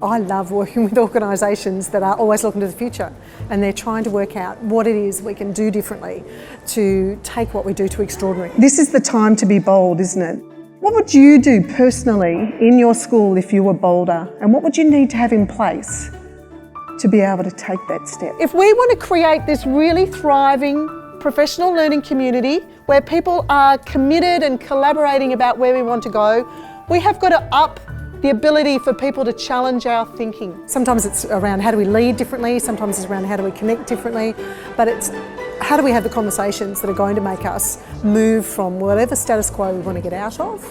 I love working with organisations that are always looking to the future, and they're trying to work out what it is we can do differently to take what we do to extraordinary. This is the time to be bold, isn't it? What would you do personally in your school if you were bolder, and what would you need to have in place to be able to take that step? If we want to create this really thriving professional learning community where people are committed and collaborating about where we want to go, we have got to up the ability for people to challenge our thinking. Sometimes it's around how do we lead differently, sometimes it's around how do we connect differently, but it's how do we have the conversations that are going to make us move from whatever status quo we want to get out of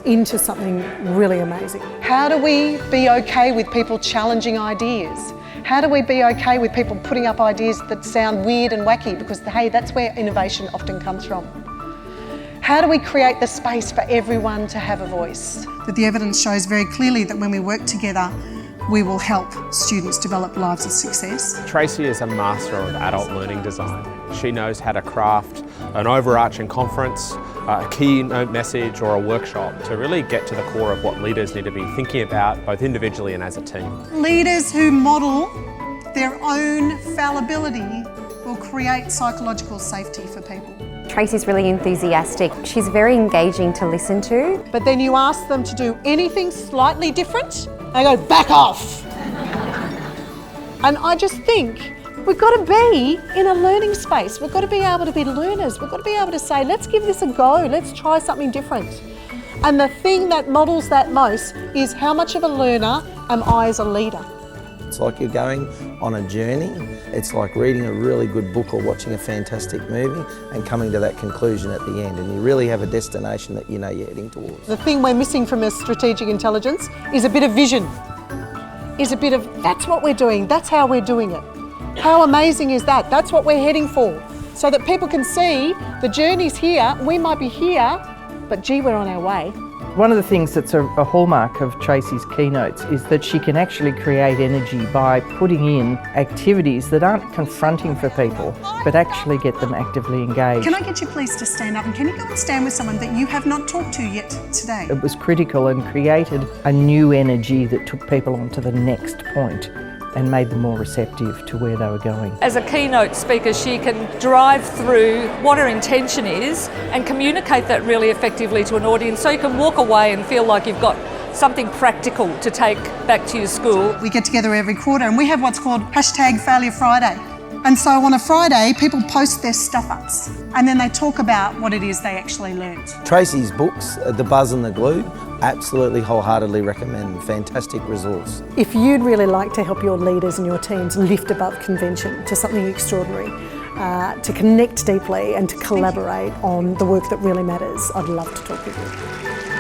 into something really amazing. How do we be okay with people challenging ideas? How do we be okay with people putting up ideas that sound weird and wacky, because hey, that's where innovation often comes from. How do we create the space for everyone to have a voice? That the evidence shows very clearly that when we work together, we will help students develop lives of success. Tracey is a master of adult learning design. She knows how to craft an overarching conference, a keynote message or a workshop to really get to the core of what leaders need to be thinking about, both individually and as a team. Leaders who model their own fallibility will create psychological safety for people. Tracey's really enthusiastic. She's very engaging to listen to. But then you ask them to do anything slightly different, they go, back off. And I just think we've got to be in a learning space. We've got to be able to be learners. We've got to be able to say, let's give this a go. Let's try something different. And the thing that models that most is how much of a learner am I as a leader? It's like you're going on a journey. It's like reading a really good book or watching a fantastic movie and coming to that conclusion at the end, and you really have a destination that you know you're heading towards. The thing we're missing from a strategic intelligence is a bit of vision, is a bit of, that's what we're doing, that's how we're doing it. How amazing is that? That's what we're heading for, so that people can see the journey's here, we might be here, but gee, we're on our way. One of the things that's a hallmark of Tracey's keynotes is that she can actually create energy by putting in activities that aren't confronting for people, but actually get them actively engaged. Can I get you please to stand up, and can you go and stand with someone that you have not talked to yet today? It was critical and created a new energy that took people on to the next point and made them more receptive to where they were going. As a keynote speaker, she can drive through what her intention is and communicate that really effectively to an audience, so you can walk away and feel like you've got something practical to take back to your school. We get together every quarter and we have what's called #Failure Friday. And so on a Friday, people post their stuff-ups and then they talk about what it is they actually learned. Tracey's books, The Buzz and the Glue, absolutely wholeheartedly recommend. Fantastic resource. If you'd really like to help your leaders and your teams lift above convention to something extraordinary, to connect deeply and to collaborate on the work that really matters, I'd love to talk with you.